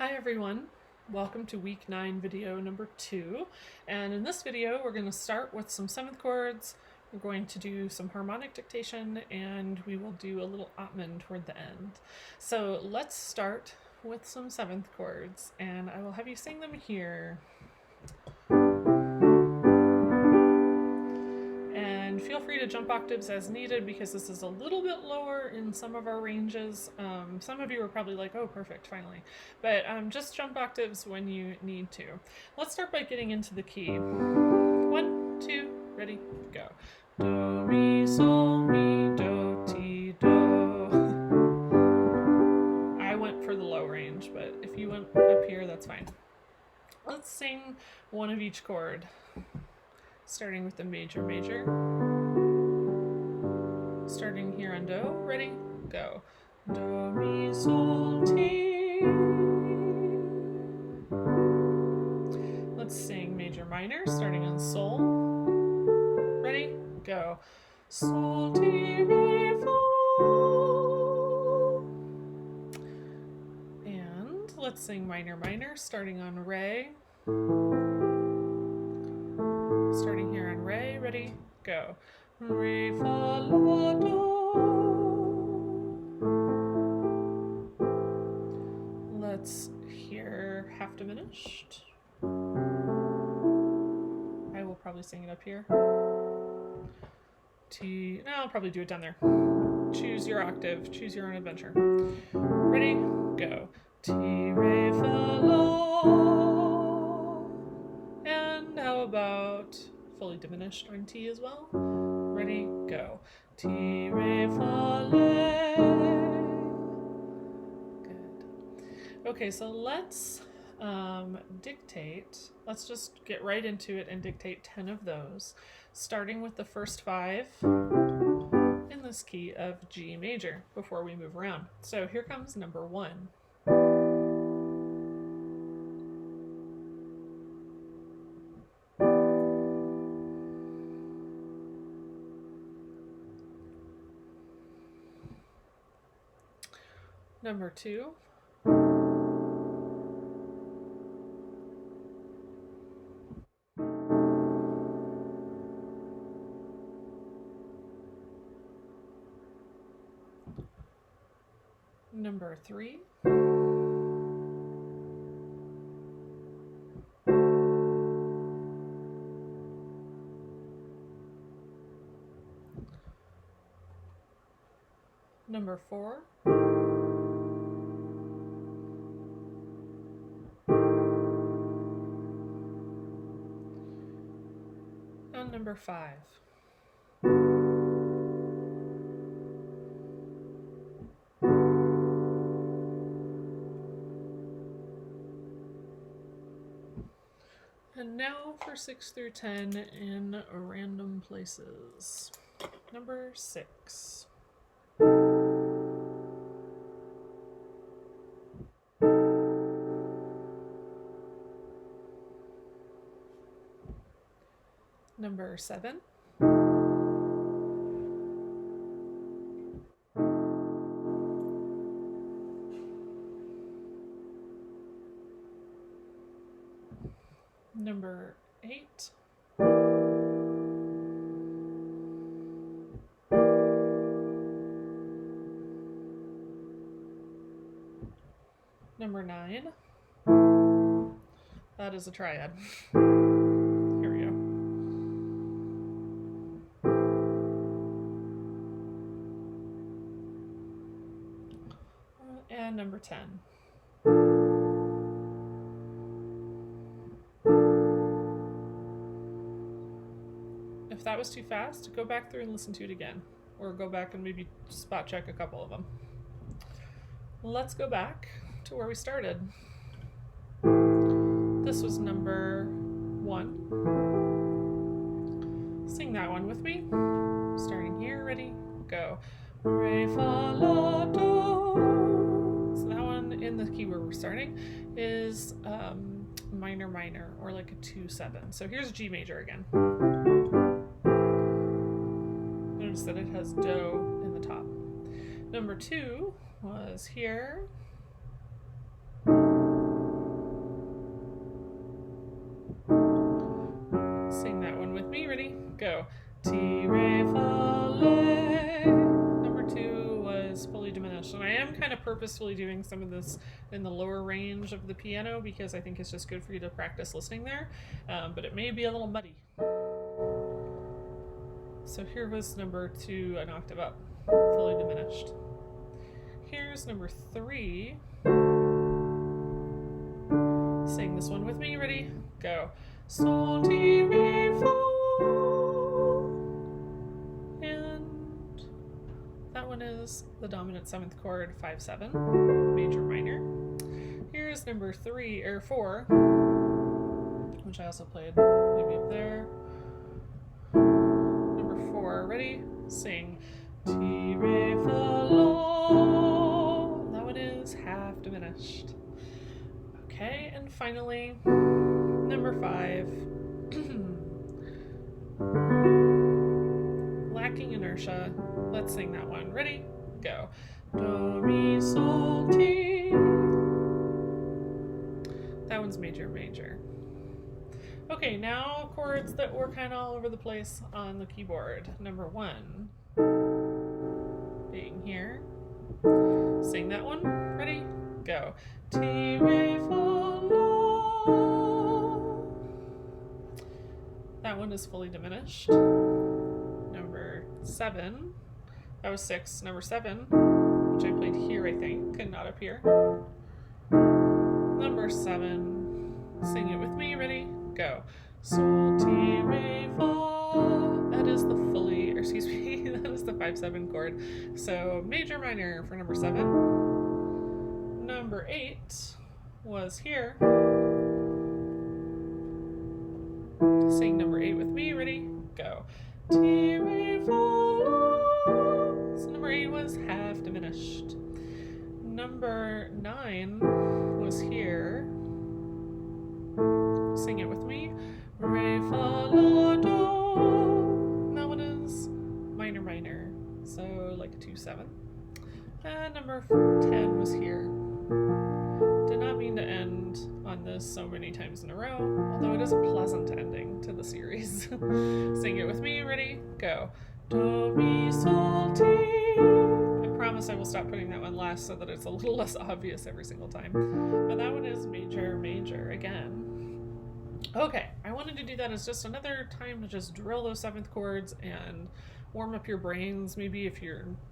Hi everyone, welcome to week 9 video number 2, and in this video we're going to start with some 7th chords, we're going to do some harmonic dictation, and we will do a little Ottman toward the end. So let's start with some 7th chords, and I will have you sing them here. And feel free to jump octaves as needed because this is a little bit lower in some of our ranges. Some of you are probably like, oh, perfect, finally. But just jump octaves when you need to. Let's start by getting into the key. 1, 2, ready, go. Do, mi, sol, mi, do, ti, do. I went for the low range, but if you went up here, that's fine. Let's sing one of each chord, starting with the major, major. Starting here on do, ready, go. Do, mi, sol, ti. Let's sing major, minor, starting on sol. Ready, go. Sol, ti, re, fa. And let's sing minor, minor, starting on re. Starting here on re, ready, go. Re, fa, la, do. Let's hear half diminished. I will probably sing it up here. T, no, I'll probably do it down there. Choose your octave, choose your own adventure. Ready, go. Ti, re, fa, la. And how about fully diminished on T as well? Ready, go. Ti, re, fa, le. Good. Okay, so let's dictate. Let's just get right into it and dictate 10 of those, starting with the first 5 in this key of G major before we move around. So here comes number 1. Number 2. Number 3. Number 4. And number 5. And now for 6 through 10 in random places. Number 6. Number 7. Number 8. Number 9. That is a triad. Here we go. And number 10. If that was too fast, go back through and listen to it again, or go back and maybe spot check a couple of them. Let's go back to where we started. This was number 1. Sing that one with me. Starting here, ready, go. Re, fa, la, do. So that one in the key where we're starting is minor, minor, or like a 2-7. So here's G major again. Notice that it has do in the top. Number 2 was here. kind of purposefully doing some of this in the lower range of the piano because I think it's just good for you to practice listening there, but it may be a little muddy. So here was number 2, an octave up, fully diminished. Here's number 3. Sing this one with me. Ready? Go. Sol, ti, re, fa. And that one is the dominant 7th chord, 5/7, major minor. Here's number 4, which I also played maybe up there. Number 4, ready? Sing. Ti, re, fa, la. That one is half diminished. Okay, and finally, number 5. Lacking inertia. Let's sing that one. Ready? Go. Do, mi, sol, ti. That one's major, major. Okay, now chords that were kind of all over the place on the keyboard. Number 1 being here. Sing that one. Ready? Go. Ti, re, fa, la. That one is fully diminished. Number 7. That was 6. Number 7, which I played here, I think, and not up here. Number 7. Sing it with me. Ready? Go. Sol, ti, re, fa. That is the fully, or excuse me, that is the 5/7 chord. So major, minor for number 7. Number 8 was here. Sing number 8 with me. Ready? Go. Ti, re, fa, la. So number 8 was half diminished. Number 9 was here. Sing it with me. Re, fa, la, do. That one is minor, minor. So like a 2/7. And number 10 was here. Did not mean to end on this so many times in a row, although it is a pleasant ending to the series. Sing it with me. Ready? Go. Do, mi, sol, ti. I promise I will stop putting that one last so that it's a little less obvious every single time. But that one is major, major again. Okay, I wanted to do that as just another time to just drill those 7th chords and warm up your brains, maybe if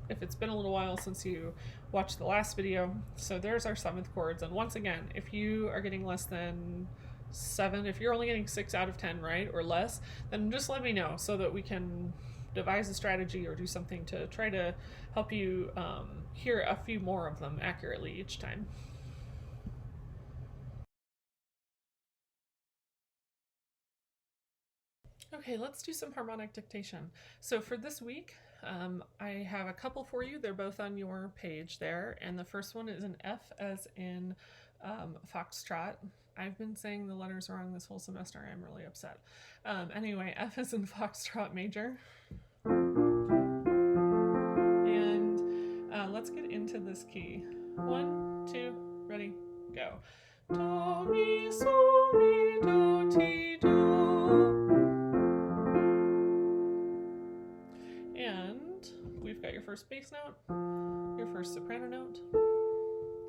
it's been a little while since you watched the last video. So there's our 7th chords, and once again, if you are getting less than 7, if you're only getting 6 out of 10 right or less, then just let me know so that we can devise a strategy or do something to try to help you hear a few more of them accurately each time. Okay, let's do some harmonic dictation. So for this week, I have a couple for you. They're both on your page there, and the first one is an F as in foxtrot. I've been saying the letters wrong this whole semester. I'm really upset. Anyway, F as in foxtrot major. And let's get into this key. 1, 2, ready, go. Do, mi, sol, mi, do, ti, do. And we've got your first bass note, your first soprano note,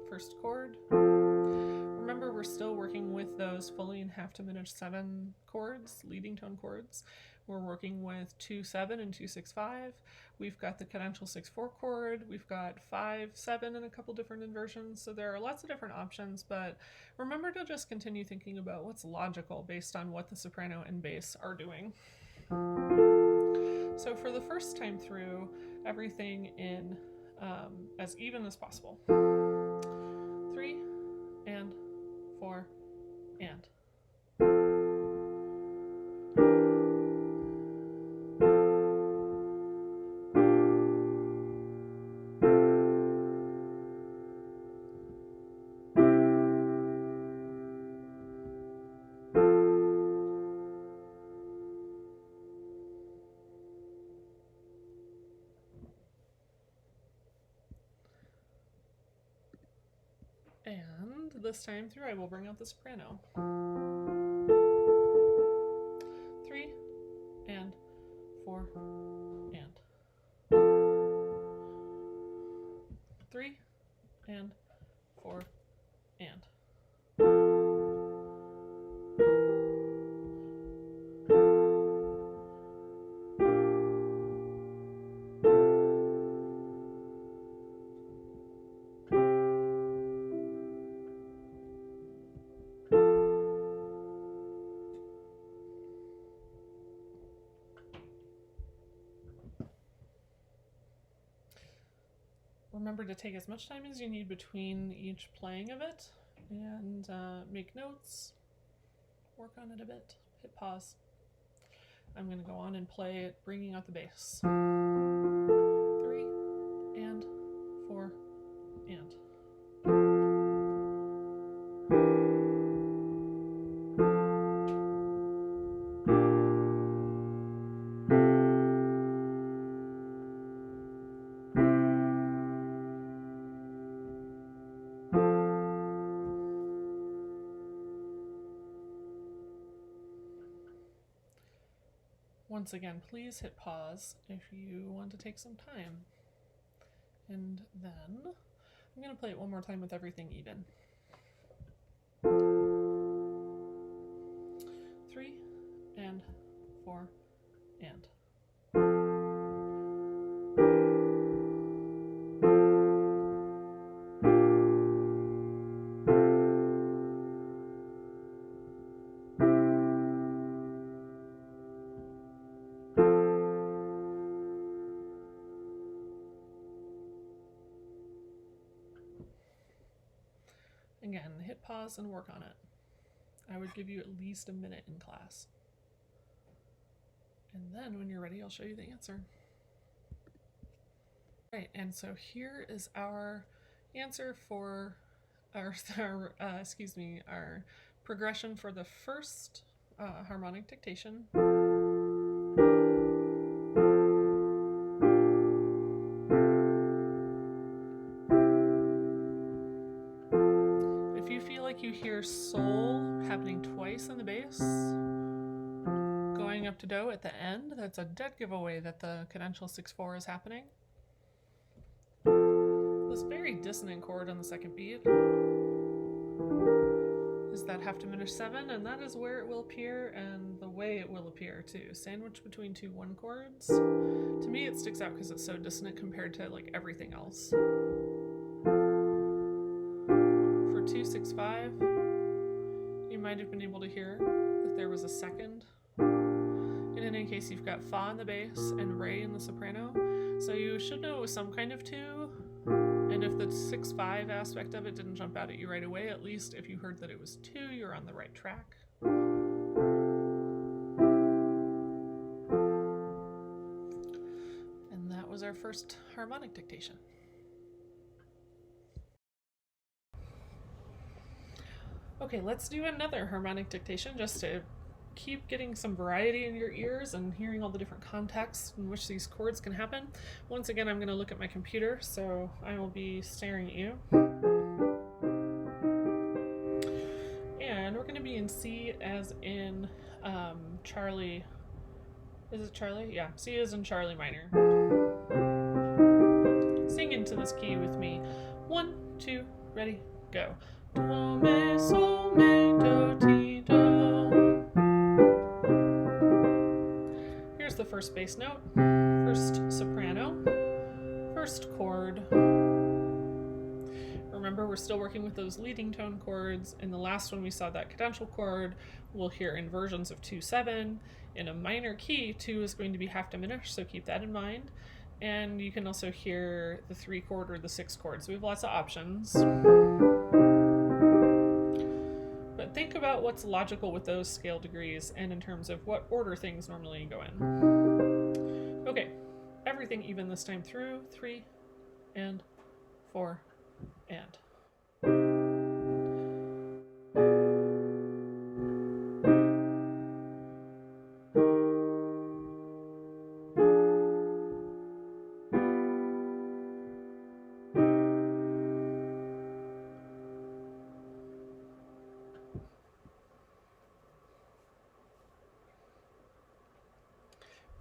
first chord. Remember, we're still working with those fully and half diminished 7 chords, leading tone chords. We're working with 2/7 and 2/6/5. We've got the cadential 6/4 chord. We've got 5/7 in a couple different inversions. So there are lots of different options, but remember to just continue thinking about what's logical based on what the soprano and bass are doing. So for the first time through, everything in as even as possible. 3 and 4 and. And this time through, I will bring out the soprano. 3 and 4 and. 3 and 4, and. Remember to take as much time as you need between each playing of it and make notes, work on it a bit, hit pause. I'm going to go on and play it, bringing out the bass. 3 and 4 and. Once again, please hit pause if you want to take some time. And then I'm going to play it one more time with everything even. 3 and 4 and. Again, hit pause and work on it. I would give you at least a minute in class. And then when you're ready, I'll show you the answer. Right, and so here is our answer for our progression for the first harmonic dictation. If you feel like you hear sol happening twice in the bass, going up to do at the end, that's a dead giveaway that the cadential 6/4 is happening. This very dissonant chord on the second beat is that half diminished 7, and that is where it will appear and the way it will appear too. Sandwiched between 2 1 chords. To me, it sticks out because it's so dissonant compared to like everything else. For 2 6 5, you might have been able to hear that there was a second. And in any case, you've got fa in the bass and re in the soprano, so you should know it was some kind of 2. And if the 6/5 aspect of it didn't jump out at you right away, at least if you heard that it was 2, you're on the right track. And that was our first harmonic dictation. Okay, let's do another harmonic dictation just to keep getting some variety in your ears and hearing all the different contexts in which these chords can happen. Once again, I'm going to look at my computer, so I will be staring at you. And we're going to be in C as in Charlie. Is it Charlie? Yeah, C as in Charlie minor. Sing into this key with me. 1, 2, ready, go. Do, me, sol, me, do, ti, do. Here's the first bass note, first soprano, first chord. Remember, we're still working with those leading tone chords. In the last one, we saw that cadential chord. We'll hear inversions of 2 7. In a minor key, 2 is going to be half diminished, so keep that in mind. And you can also hear the 3 chord or the 6 chord, so we have lots of options. But think about what's logical with those scale degrees and in terms of what order things normally go in. Okay, everything even this time through. 3 and 4 and.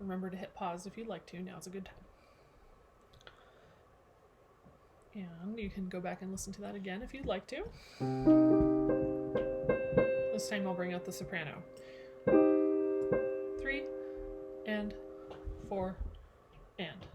Remember to hit pause if you'd like to. Now's a good time. And you can go back and listen to that again if you'd like to. This time I'll bring out the soprano. 3 and 4 and.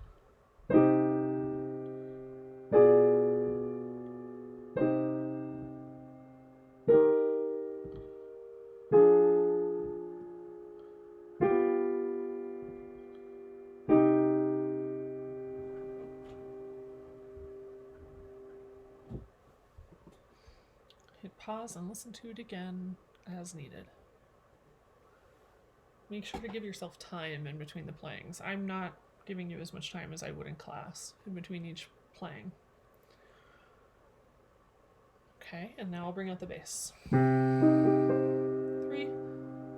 Hit pause and listen to it again as needed. Make sure to give yourself time in between the playings. I'm not giving you as much time as I would in class in between each playing. Okay, and now I'll bring out the bass. 3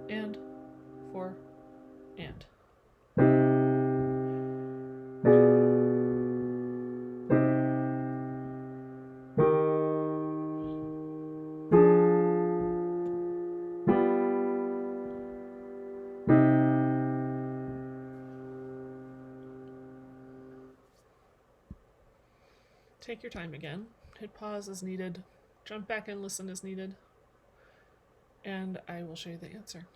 and 4 and. Take your time again. Hit pause as needed. Jump back and listen as needed. And I will show you the answer.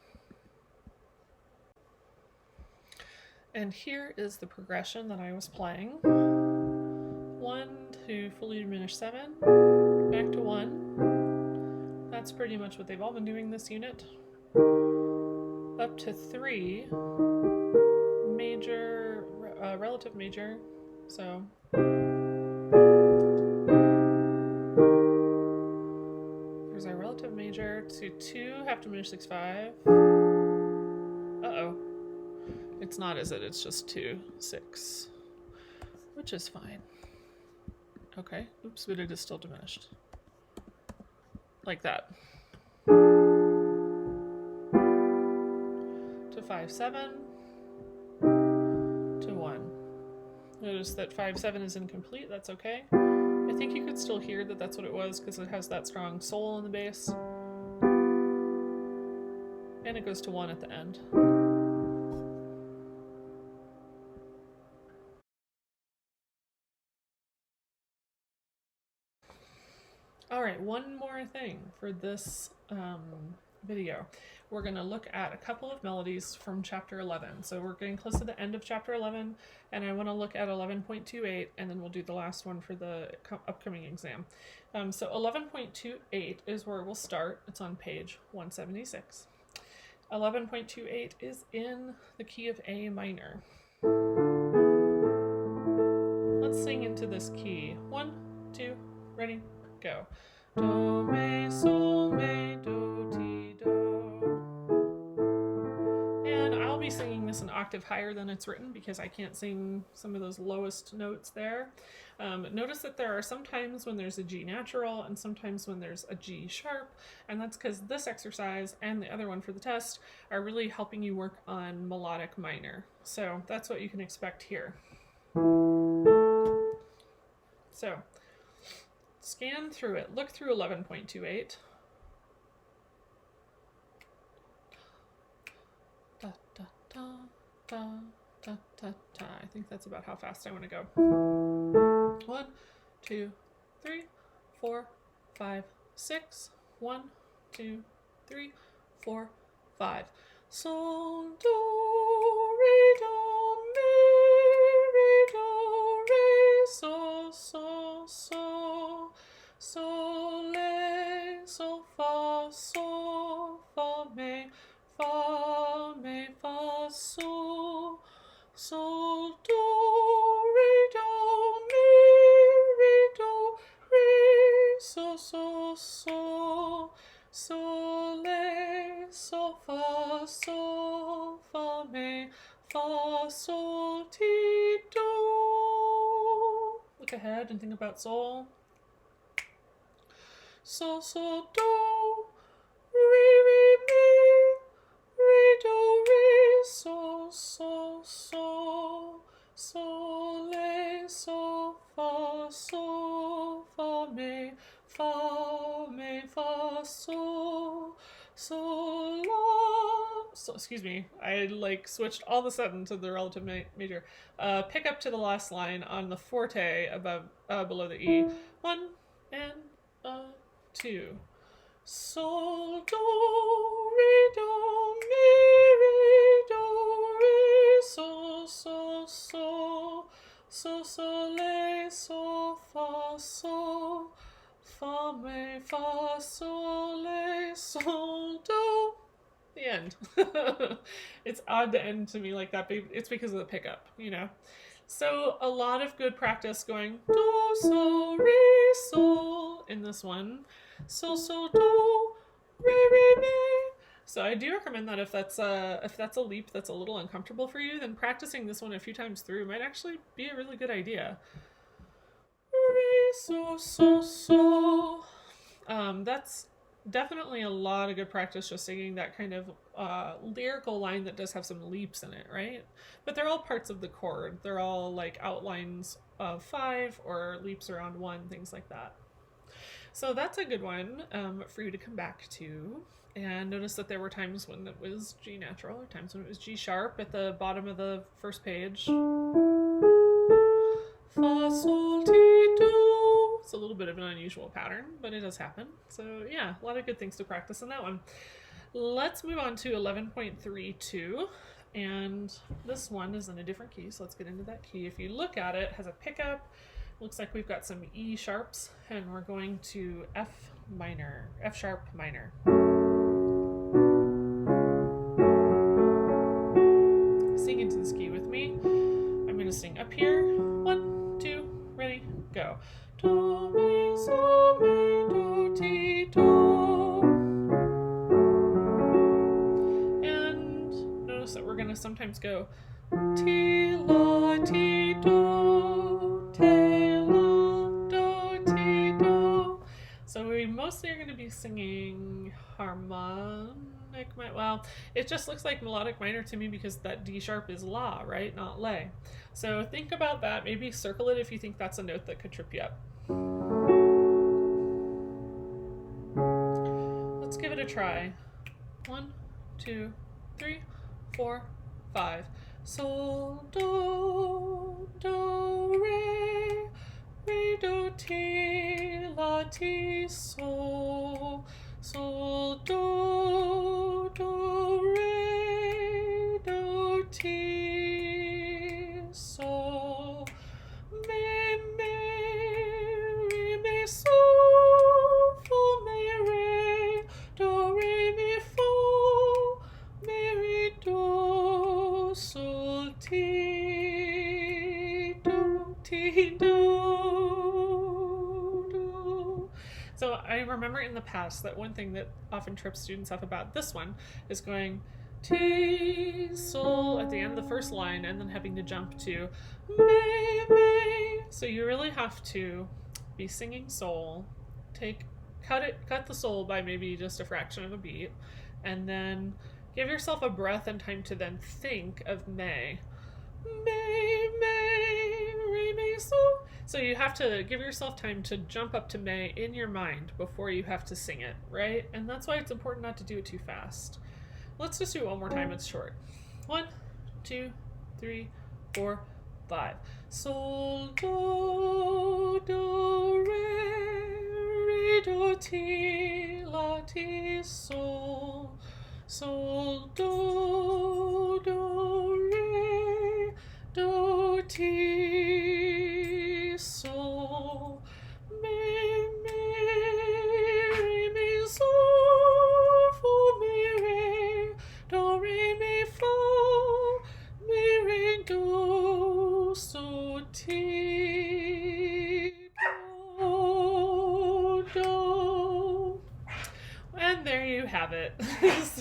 And here is the progression that I was playing. 1 to fully diminished 7, back to 1. That's pretty much what they've all been doing this unit. Up to 3, major, relative major, so. There's our relative major to 2, half diminished 6, 5. Uh-oh. It's not, is it? It's just 2, 6, which is fine. Okay, oops, but it is still diminished. Like that. To 5, 7, to 1. Notice that 5, 7 is incomplete, that's okay. I think you could still hear that that's what it was because it has that strong soul in the bass. And it goes to 1 at the end. All right, one more thing for this video. We're going to look at a couple of melodies from chapter 11. So we're getting close to the end of chapter 11, and I want to look at 11.28, and then we'll do the last one for the upcoming exam. So 11.28 is where we'll start. It's on page 176. 11.28 is in the key of A minor. Let's sing into this key. 1, 2, ready, go. Do, me, sol, me, do, ti, do. And I'll be singing this an octave higher than it's written because I can't sing some of those lowest notes there. Notice that there are some times when there's a G natural and sometimes when there's a G sharp, and that's because this exercise and the other one for the test are really helping you work on melodic minor. So that's what you can expect here. So scan through it. Look through 11.28. Da, da, da, da, da, da, da. I think that's about how fast I want to go. 1, 2, 3, 4, 5, 6. 1, 2, 3, 4, 5. Sol, do, re, do, mi, re, do, re, sol, sol, sol, sol, le, sol, fa, me, fa, sol, sol, do, re, do, mi, re, do, re, sol, sol, sol, sol, le, sol, fa, me, fa, sol, ti, do. Look ahead and think about sol. Sol, sol, do, re, re, mi, re, do, re, sol, sol, sol, sol, le, sol, fa, me, fa, sol, sol, la, so, excuse me, I like switched all of a sudden to the relative major. Pick up to the last line on the forte above, below the E. 1 and 2. Sol, do, re, do, mi, re, do, re, sol, sol, sol, sol, sol, la, sol, fa, sol, fa, mi, fa, sol, la, sol, do. The end. It's odd to end to me like that, but it's because of the pickup, you know? So a lot of good practice going do, sol, re, sol in this one. Sol, sol, do, re, re, mi. So I do recommend that if that's a leap that's a little uncomfortable for you, then practicing this one a few times through might actually be a really good idea. Re, sol, sol, sol. That's definitely a lot of good practice just singing that kind of lyrical line that does have some leaps in it, right? But they're all parts of the chord. They're all like outlines of 5 or leaps around 1, things like that. So that's a good one for you to come back to. And notice that there were times when it was G natural or times when it was G sharp at the bottom of the first page. Fa, sol, ti, do. It's a little bit of an unusual pattern, but it does happen. So yeah, a lot of good things to practice in that one. Let's move on to 11.32. And this one is in a different key, so let's get into that key. If you look at it, it has a pickup. Looks like we've got some E sharps, and we're going to F sharp minor. Sing into this key with me. I'm going to sing up here. 1, 2, ready, go. Do, mi, so, mi, do, ti, do. And notice that we're going to sometimes go ti, la, ti, do, te, la, do, ti, do. So we mostly are going to be singing harmonic. Well, it just looks like melodic minor to me because that D sharp is la, right? Not lay. So think about that. Maybe circle it if you think that's a note that could trip you up. Let's give it a try. 1, 2, 3, 4, 5. Sol, do, re, re, do, ti, la, ti, sol, sol, do, re, do, ti, sol, mi, re, sol, fa, mi, re, do, re, mi, fa, mi, re, do, sol, ti, do, do. So I remember in the past that one thing that often trips students up about this one is going ti, sol at the end of the first line and then having to jump to mi. So you really have to be singing sol, cut the sol by maybe just a fraction of a beat, and then give yourself a breath and time to then think of may, re, mi, sol. So you have to give yourself time to jump up to may in your mind before you have to sing it, right? And that's why it's important not to do it too fast. Let's just do it one more time. It's short. 1, 2, 3, 4, 5. Sol, do, re, do, ti, la, ti, sol. Sol, do, re, do, ti, sol. Mi, re, mi, sol, fa, mi, re, do, re, mi, fa, mi, re, do, sol, ti, do. And there you have it.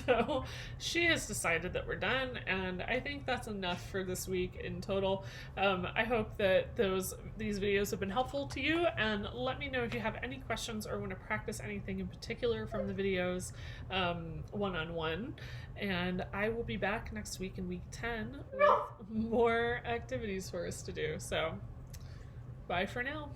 So she has decided that we're done, and I think that's enough for this week in total. I hope that these videos have been helpful to you, and let me know if you have any questions or want to practice anything in particular from the videos one-on-one. And I will be back next week in week 10 with more activities for us to do. So bye for now.